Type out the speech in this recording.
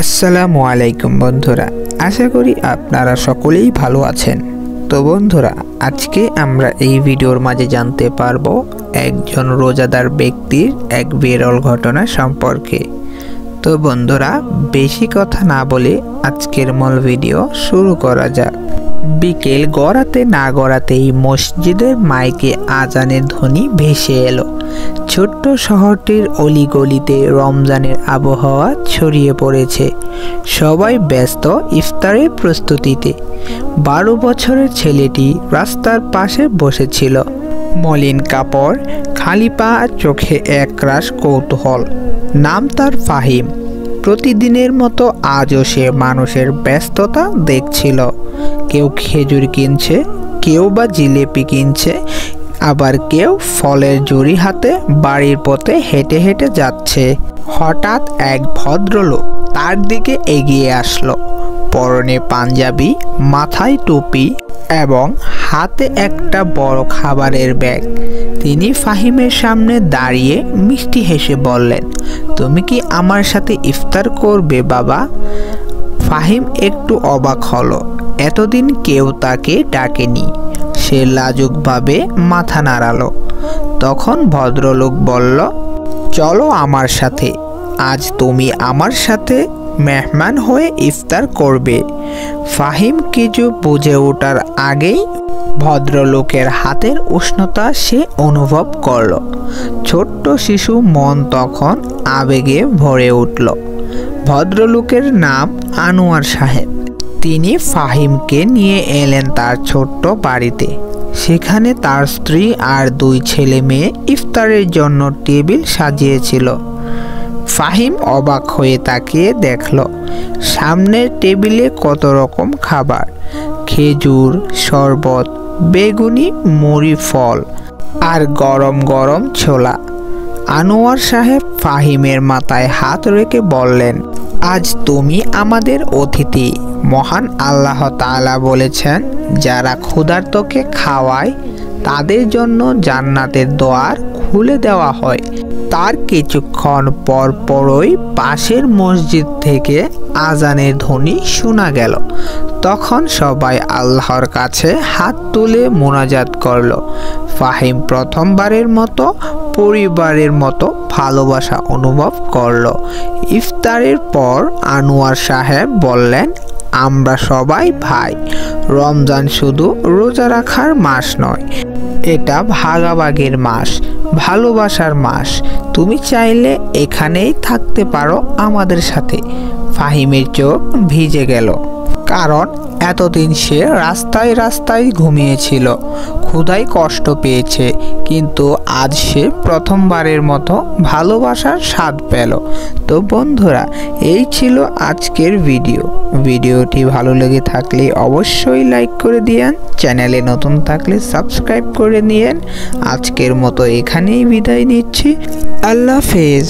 আসসালামু আলাইকুম বন্ধুরা, আশা করি আপনারা সকলেই ভালো আছেন। তো বন্ধুরা, আজকে আমরা এই ভিডিওর মাঝে জানতে পারবো একজন রোজাদার ব্যক্তির এক বিরল ঘটনা সম্পর্কে। তো বন্ধুরা, বেশি কথা না বলে আজকের মূল ভিডিও শুরু করা যাক। বিকেল গড়াতে না গড়াতেই মসজিদের মাইকে আজানের ধ্বনি ভেসে এলো। ছোট্ট শহরটির অলিগলিতে রমজানের আবহাওয়া ছড়িয়ে পড়েছে। সবাই ব্যস্ত ইফতারের প্রস্তুতিতে। 12 বছরের ছেলেটি রাস্তার পাশে বসেছিল। মলিন কাপড়, খালি পা, চোখে একরাশ কৌতূহল। নাম তার ফাহিম। প্রতিদিনের মতো আজও সে মানুষের ব্যস্ততা দেখছিল। কেউ খেজুর কিনছে, কেউ বা জিলেপি কিনছে, আবার কেউ ফলের ঝুড়ি হাতে বাড়ির পথে হেঁটে হেঁটে যাচ্ছে। হঠাৎ এক ভদ্রলোক তার দিকে এগিয়ে আসলো। পরনে পাঞ্জাবি, মাথায় টুপি এবং হাতে একটা বড় খাবারের ব্যাগ। তিনি ফাহিমের সামনে দাঁড়িয়ে মিষ্টি হেসে বললেন, তুমি কি আমার সাথে ইফতার করবে বাবা? ফাহিম একটু অবাক হলো। এতদিন কেউ তাকে ডাকেনি। সে লাজুকভাবে মাথা নাড়ালো। তখন ভদ্রলোক বলল, চলো আমার সাথে। আজ তুমি আমার সাথে মেহমান হয়ে ইফতার করবে। ফাহিম কিছু বুঝে ওঠার আগেই ভদ্রলোকের হাতের উষ্ণতা সে অনুভব করল। ছোট্ট শিশু মন তখন আবেগে ভরে উঠল। ভদ্রলোকের নাম আনোয়ার সাহেব। তিনি ফাহিমকে নিয়ে এলেন তার ছোট্ট বাড়িতে। সেখানে তার স্ত্রী আর 2 ছেলে মেয়ে ইফতারের জন্য টেবিল সাজিয়েছিল। ফাহিম অবাক হয়ে তাকিয়ে দেখল, সামনের টেবিলে কত রকম খাবার, খেজুর, শরবত, বেগুনি, মুড়ি, ফল আর গরম গরম ছোলা। আনোয়ার সাহেব ফাহিমের মাথায় হাত রেখে বললেন, আজ তুমি আমাদের অতিথি। মহান আল্লাহ তাআলা বলেছেন, যারা ক্ষুধার্তকে খাওয়ায় তাদের জন্য জান্নাতের দ্বার খুলে দেওয়া হয়। তার কিছুক্ষণ পরপরই পাশের মসজিদ থেকে আজানের ধ্বনি শোনা গেল। তখন সবাই আল্লাহর কাছে হাত তুলে মোনাজাত করল। ফাহিম প্রথমবারের মতো পরিবারের মতো ভালোবাসা অনুভব করল। ইফতারের পর আনোয়ার সাহেব বললেন, আমরা সবাই ভাই। রমজান শুধু রোজা রাখার মাস নয়, এটা ভাগাভাগির মাস, ভালোবাসার মাস। তুমি চাইলে এখানেই থাকতে পারো আমাদের সাথে। ফাহিমের চোখ ভিজে গেল, কারণ এতদিন সে রাস্তায় রাস্তায় ঘুমিয়েছিল, ক্ষুধায় কষ্ট পেয়েছে, কিন্তু আজ সে প্রথমবারের মতো ভালোবাসার স্বাদ পেল। তো বন্ধুরা, এই ছিল আজকের ভিডিওটি ভালো লেগে থাকলে অবশ্যই লাইক করে দিয়েন। চ্যানেলে নতুন থাকলে সাবস্ক্রাইব করে নিয়েন। আজকের মতো এখানেই বিদায় নিচ্ছি। আল্লাহ হাফেজ।